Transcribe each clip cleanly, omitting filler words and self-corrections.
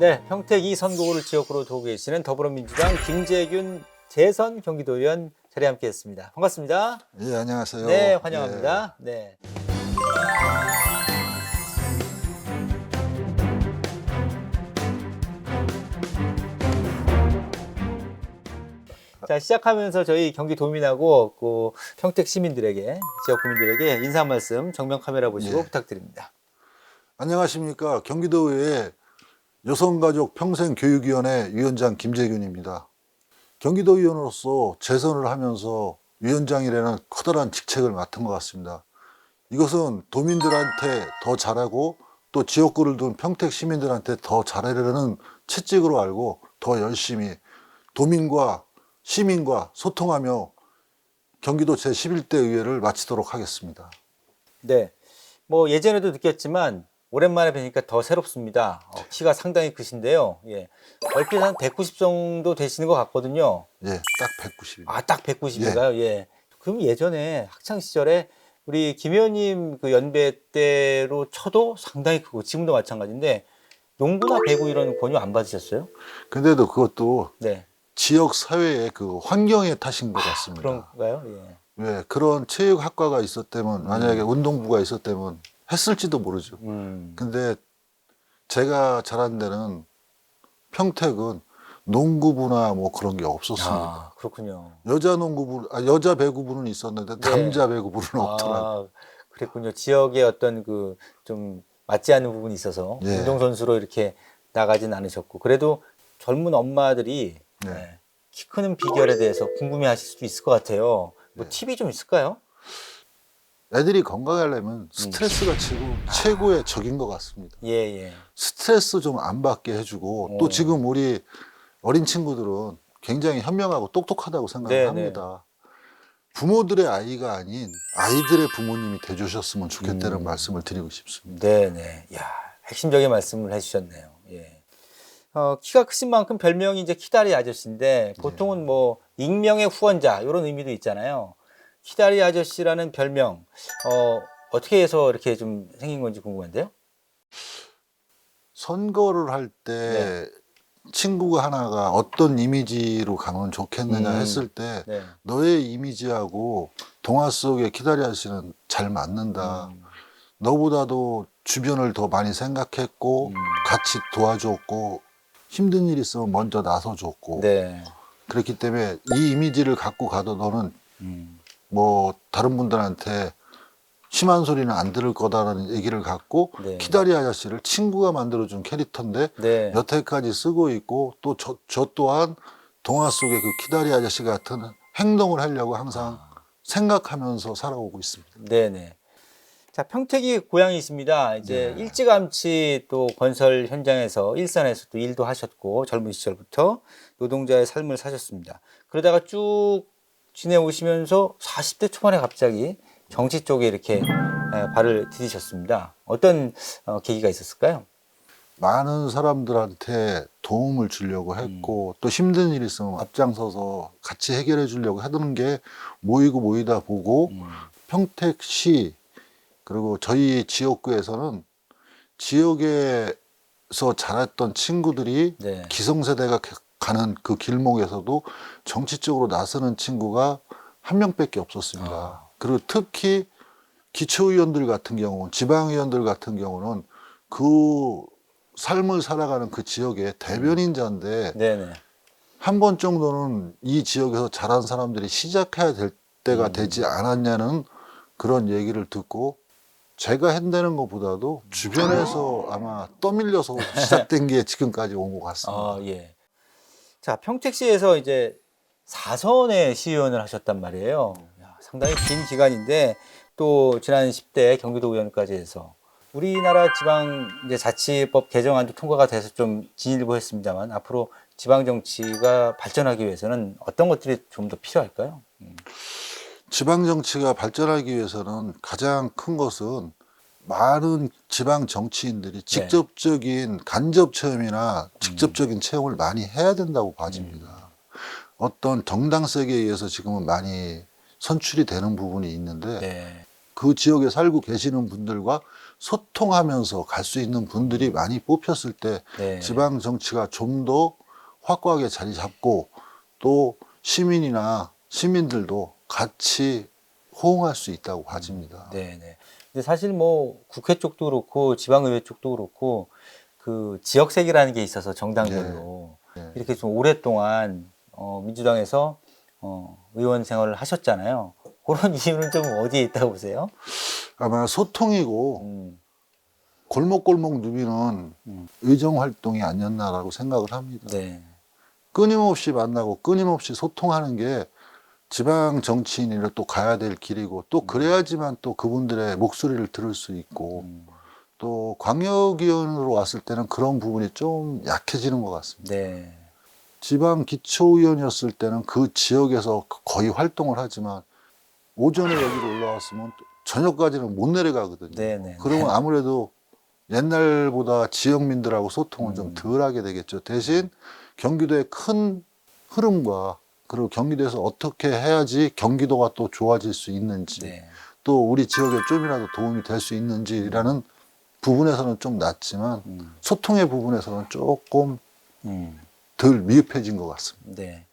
네, 평택 2선거구를 지역구로 두고 계시는 더불어민주당 김재균 재선 경기도의원 자리에 함께했습니다. 반갑습니다. 예, 안녕하세요. 네, 환영합니다. 네. 자, 시작하면서 저희 경기도민하고 그 평택 시민들에게, 지역 구민들에게 인사 말씀 정면 카메라 보시고 예. 부탁드립니다. 안녕하십니까. 경기도의회 여성가족 평생교육위원회 위원장 김재균입니다. 경기도의원으로서 재선을 하면서 위원장이라는 커다란 직책을 맡은 것 같습니다. 이것은 도민들한테 더 잘하고 또 지역구를 둔 평택 시민들한테 더 잘하려는 채찍으로 알고 더 열심히 도민과 시민과 소통하며 경기도 제11대 의회를 마치도록 하겠습니다. 네. 뭐 예전에도 느꼈지만 오랜만에 뵈니까 더 새롭습니다. 키가 상당히 크신데요. 예. 얼핏 한 190 정도 되시는 것 같거든요. 예, 딱 190입니다. 아, 딱 190인가요? 예. 그럼 예전에 학창 시절에 우리 김 의원님 그 연배 때로 쳐도 상당히 크고 지금도 마찬가지인데 농구나 배구 이런 권유 안 받으셨어요? 근데도 그것도 네. 지역 사회의 그 환경의 탓인 것 같습니다. 그런가요? 예. 왜 그런 체육학과가 있었다면, 만약에 운동부가 있었다면 했을지도 모르죠. 근데 제가 자란 데는 평택은 농구부나 뭐 그런 게 없었습니다. 아, 그렇군요. 여자 농구부, 여자 배구부는 있었는데 네. 남자 배구부는 없더라고요. 아, 그랬군요. 지역의 어떤 그 좀 맞지 않는 부분이 있어서 예. 운동선수로 이렇게 나가진 않으셨고 그래도 젊은 엄마들이 네. 네, 키 크는 비결에 대해서 궁금해 하실 수도 있을 것 같아요. 뭐 네. 팁이 좀 있을까요? 애들이 건강하려면 스트레스가 최고의 적인 것 같습니다. 예, 예. 스트레스 좀 안 받게 해주고 또 지금 우리 어린 친구들은 굉장히 현명하고 똑똑하다고 생각을 네, 합니다. 부모들의 아이가 아닌 아이들의 부모님이 돼주셨으면 좋겠다는 말씀을 드리고 싶습니다. 네네. 야, 핵심적인 말씀을 해주셨네요. 예. 키가 크신 만큼 별명이 이제 키다리 아저씨인데 보통은 뭐 익명의 후원자 이런 의미도 있잖아요. 키다리 아저씨라는 별명 어떻게 해서 이렇게 좀 생긴 건지 궁금한데요. 선거를 할 때 친구가 하나가 어떤 이미지로 가면 좋겠느냐 했을 때 네. 너의 이미지하고 동화 속의 키다리 아저씨는 잘 맞는다. 너보다도 주변을 더 많이 생각했고 같이 도와줬고 힘든 일 있으면 먼저 나서줬고 네. 그렇기 때문에 이 이미지를 갖고 가도 너는 뭐 다른 분들한테 심한 소리는 안 들을 거다라는 얘기를 갖고 네. 키다리 아저씨를 친구가 만들어준 캐릭터인데 네. 여태까지 쓰고 있고 또 저 또한 동화 속의 그 키다리 아저씨 같은 행동을 하려고 항상 생각하면서 살아오고 있습니다. 네네. 자, 평택이 고향이십니다. 이제 네. 일찌감치 또 건설 현장에서 일선에서 또 일도 하셨고 젊은 시절부터 노동자의 삶을 사셨습니다. 그러다가 쭉 지내오시면서 40대 초반에 갑자기 정치 쪽에 이렇게 발을 디디셨습니다. 어떤 계기가 있었을까요? 많은 사람들한테 도움을 주려고 했고 또 힘든 일 있으면 앞장서서 같이 해결해 주려고 하던 게 모이다 보고 평택시 그리고 저희 지역구에서는 지역에서 자랐던 친구들이 네. 기성세대가 가는 그 길목에서도 정치적으로 나서는 친구가 한 명밖에 없었습니다. 그리고 특히 기초의원들 같은 경우, 지방의원들 같은 경우는 그 삶을 살아가는 그 지역의 대변인자인데 네네. 한 번 정도는 이 지역에서 자란 사람들이 시작해야 될 때가 되지 않았냐는 그런 얘기를 듣고 제가 한다는 것보다도 주변에서 아마 떠밀려서 시작된 게 지금까지 온 것 같습니다. 아, 예. 자, 평택시에서 이제 4선의 시의원을 하셨단 말이에요. 야, 상당히 긴 기간인데 또 지난 10대 경기도 의원까지 해서 우리나라 지방 이제 자치법 개정안도 통과가 돼서 좀 진일보했습니다만 앞으로 지방 정치가 발전하기 위해서는 어떤 것들이 좀 더 필요할까요? 지방 정치가 발전하기 위해서는 가장 큰 것은 많은 지방 정치인들이 직접적인 간접 체험이나 직접적인 체험을 많이 해야 된다고 봐집니다. 어떤 정당성에 의해서 지금은 많이 선출이 되는 부분이 있는데 네. 그 지역에 살고 계시는 분들과 소통하면서 갈 수 있는 분들이 많이 뽑혔을 때 네. 지방 정치가 좀 더 확고하게 자리 잡고 또 시민들도 같이 호응할 수 있다고 봐집니다. 네네. 근데 사실 뭐 국회 쪽도 그렇고 지방의회 쪽도 그렇고 그 지역색이라는 게 있어서 정당별로 네. 이렇게 좀 오랫동안 민주당에서 의원 생활을 하셨잖아요. 그런 이유는 좀 어디에 있다고 보세요? 아마 소통이고 음, 골목골목 누비는 의정 활동이 아니었나라고 생각을 합니다. 네. 끊임없이 만나고 끊임없이 소통하는 게 지방 정치인이 또 가야 될 길이고 또 그래야지만 또 그분들의 목소리를 들을 수 있고 또 광역위원으로 왔을 때는 그런 부분이 좀 약해지는 것 같습니다. 네. 지방 기초의원이었을 때는 그 지역에서 거의 활동을 하지만 오전에 여기로 올라왔으면 또 저녁까지는 못 내려가거든요. 네네. 그러면 아무래도 옛날보다 지역민들하고 소통을 좀 덜 하게 되겠죠. 대신 경기도의 큰 흐름과 그리고 경기도에서 어떻게 해야지 경기도가 또 좋아질 수 있는지 네. 또 우리 지역에 좀이라도 도움이 될 수 있는지라는 부분에서는 좀 낫지만 소통의 부분에서는 조금 음. 덜 미흡해진 것 같습니다. 네.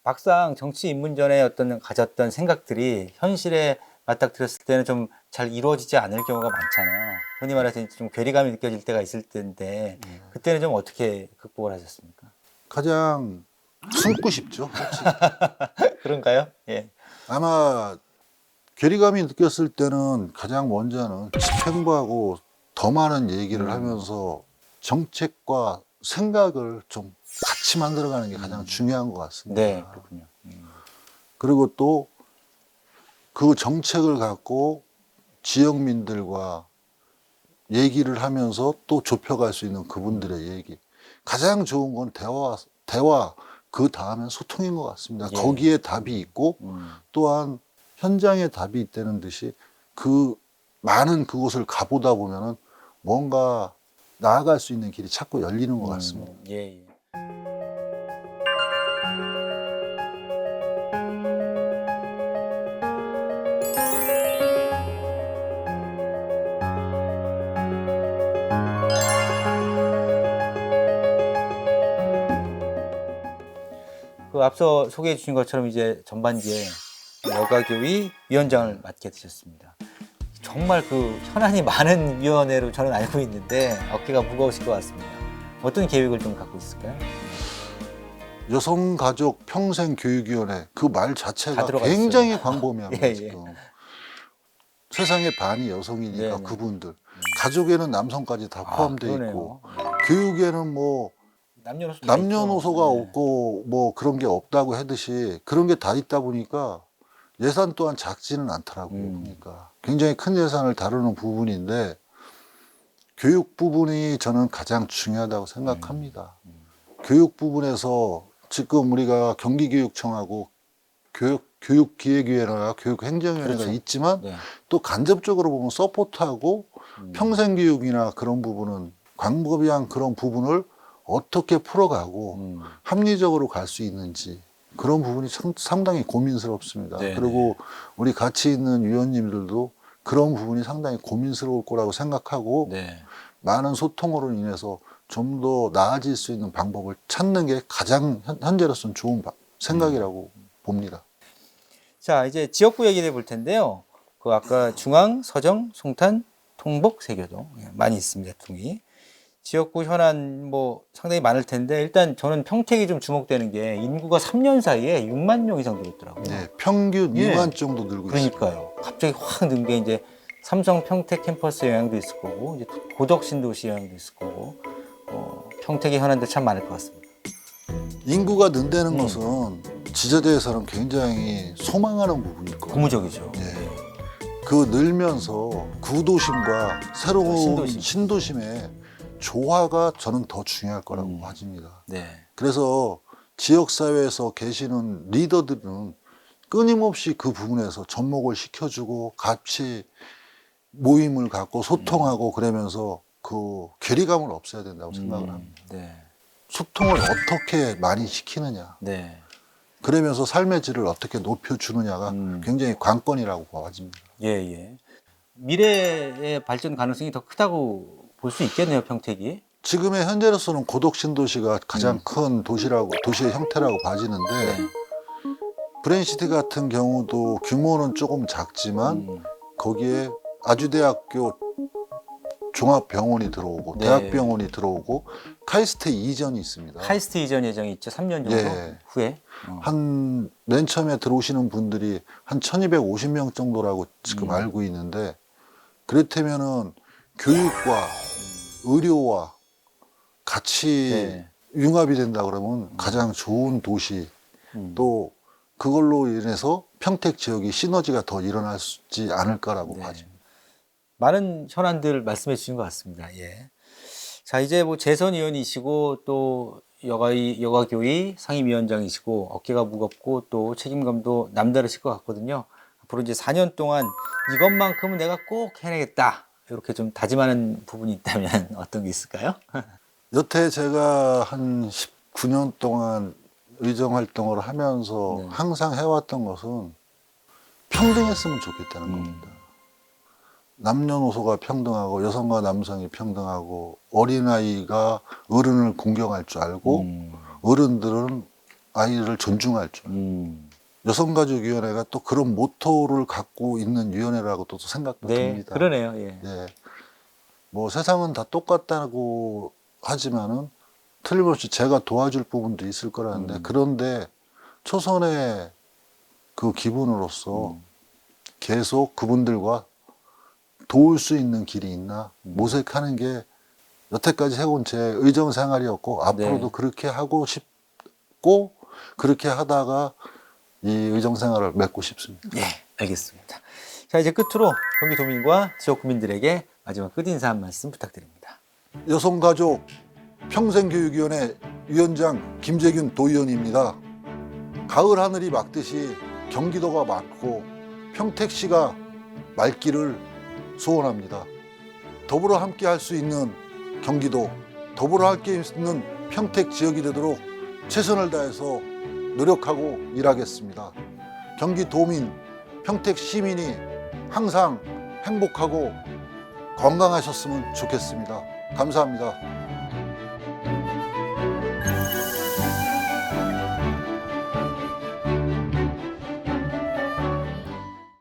막상 정치 입문 전에 가졌던 생각들이 현실에 맞닥뜨렸을 때는 좀 잘 이루어지지 않을 경우가 많잖아요. 흔히 말해서 좀 괴리감이 느껴질 때가 있을 텐데 그때는 좀 어떻게 극복을 하셨습니까? 가장 숨고 싶죠. 솔직히. 그런가요? 예. 아마 괴리감이 느꼈을 때는 가장 먼저는 집행부하고 더 많은 얘기를 하면서 정책과 생각을 좀 같이 만들어가는 게 가장 중요한 것 같습니다. 네, 그렇군요. 그리고 또 그 정책을 갖고 지역민들과 얘기를 하면서 또 좁혀갈 수 있는 그분들의 얘기. 가장 좋은 건 대화, 그 다음엔 소통인 것 같습니다. 예. 거기에 답이 있고 또한 현장에 답이 있다는 듯이 그 많은 그곳을 가보다 보면은 뭔가 나아갈 수 있는 길이 자꾸 열리는 것 같습니다. 예, 예. 그 앞서 소개해 주신 것처럼 이제 전반기에 여가교위 위원장을 맡게 되셨습니다. 정말 그 현안이 많은 위원회로 저는 알고 있는데 어깨가 무거우실 것 같습니다. 어떤 계획을 좀 갖고 있을까요? 여성가족 평생교육위원회 그 말 다 자체가 들어가 굉장히 광범위합니다. 예, 예. 지금 세상의 반이 여성이니까 네네. 그분들 가족에는 남성까지 다 포함되어 있고 그러네요. 교육에는 뭐 남녀노소 다 남녀노소가 있죠. 네. 없고 뭐 그런 게 없다고 하듯이 그런 게 다 있다 보니까 예산 또한 작지는 않더라고요. 보니까 굉장히 큰 예산을 다루는 부분인데 교육 부분이 저는 가장 중요하다고 생각합니다. 교육 부분에서 지금 우리가 경기교육청하고 교육기획위원회와 교육행정위원회가 그렇죠. 있지만 네. 또 간접적으로 보면 서포트하고 평생교육이나 그런 부분은 광범위한 그런 부분을 어떻게 풀어가고 합리적으로 갈 수 있는지 그런 부분이 상당히 고민스럽습니다. 네네. 그리고 우리 같이 있는 위원님들도 그런 부분이 상당히 고민스러울 거라고 생각하고 네. 많은 소통으로 인해서 좀 더 나아질 수 있는 방법을 찾는 게 가장 현재로서는 좋은 생각이라고 봅니다. 자, 이제 지역구 얘기를 해볼 텐데요. 그 아까 중앙, 서정, 송탄, 통복, 세교동 많이 있습니다. 통이. 지역구 현안 뭐 상당히 많을 텐데 일단 저는 평택이 좀 주목되는 게 인구가 3년 사이에 6만 명 이상 늘었더라고요. 네, 평균 예. 2만 정도 늘고 있습니다. 그러니까요. 갑자기 확 는 게 이제 삼성 평택 캠퍼스 영향도 있을 거고 이제 고덕 신도시 영향도 있을 거고 평택의 현안도 참 많을 것 같습니다. 인구가 는다는 것은 지자체에서는 굉장히 소망하는 부분일 거예요. 고무적이죠. 예. 그 늘면서 구도심과 새로운 신도심의 조화가 저는 더 중요할 거라고 봐집니다. 네. 그래서 지역사회에서 계시는 리더들은 끊임없이 그 부분에서 접목을 시켜주고 같이 모임을 갖고 소통하고 그러면서 그 괴리감을 없애야 된다고 생각을 합니다. 네. 소통을 어떻게 많이 시키느냐. 네. 그러면서 삶의 질을 어떻게 높여주느냐가 굉장히 관건이라고 봐집니다. 예, 예. 미래의 발전 가능성이 더 크다고 볼 수 있겠네요, 평택이. 지금의 현재로서는 고덕 신도시가 가장 큰 도시의 형태라고 봐지는데 네. 브레인시티 같은 경우도 규모는 조금 작지만 거기에 아주대학교 종합병원이 들어오고 네. 대학병원이 들어오고 카이스트 이전이 있습니다. 카이스트 이전 예정이 있죠. 3년 정도 예. 후에. 한 맨 처음에 들어오시는 분들이 한 1250명 정도라고 지금 음. 알고 있는데 그렇다면은 교육과 의료와 같이 네. 융합이 된다 그러면 가장 좋은 도시 음. 또 그걸로 인해서 평택 지역이 시너지가 더 일어나지 않을까라고 네. 봐집니다. 많은 현안들 말씀해 주신 것 같습니다. 예. 자, 이제 뭐 재선 의원이시고 또 여가교위 상임위원장이시고 어깨가 무겁고 또 책임감도 남다르실 것 같거든요. 앞으로 이제 4년 동안 이것만큼은 내가 꼭 해내겠다. 이렇게 좀 다짐하는 부분이 있다면 어떤 게 있을까요? 여태 제가 한 19년 동안 의정 활동을 하면서 네. 항상 해왔던 것은 평등했으면 좋겠다는 겁니다. 남녀노소가 평등하고 여성과 남성이 평등하고 어린아이가 어른을 공경할 줄 알고 어른들은 아이를 존중할 줄 알고 여성가족위원회가 또 그런 모토를 갖고 있는 위원회라고도 생각도 네, 듭니다. 그러네요. 예. 예. 뭐 세상은 다 똑같다고 하지만은 틀림없이 제가 도와줄 부분도 있을 거라는데 그런데 초선의 그 기분으로서 계속 그분들과 도울 수 있는 길이 있나 모색하는 게 여태까지 해온 제 의정 생활이었고 앞으로도 네. 그렇게 하고 싶고 그렇게 하다가 이 의정 생활을 맺고 싶습니다. 예, 알겠습니다. 자, 이제 끝으로 경기도민과 지역 구민들에게 마지막 끝인사 한 말씀 부탁드립니다. 여성가족 평생교육위원회 위원장 김재균 도의원입니다. 가을 하늘이 맑듯이 경기도가 맑고 평택시가 맑기를 소원합니다. 더불어 함께 할 수 있는 경기도, 더불어 함께 있는 평택 지역이 되도록 최선을 다해서 노력하고 일하겠습니다. 경기도민, 평택 시민이 항상 행복하고 건강하셨으면 좋겠습니다. 감사합니다.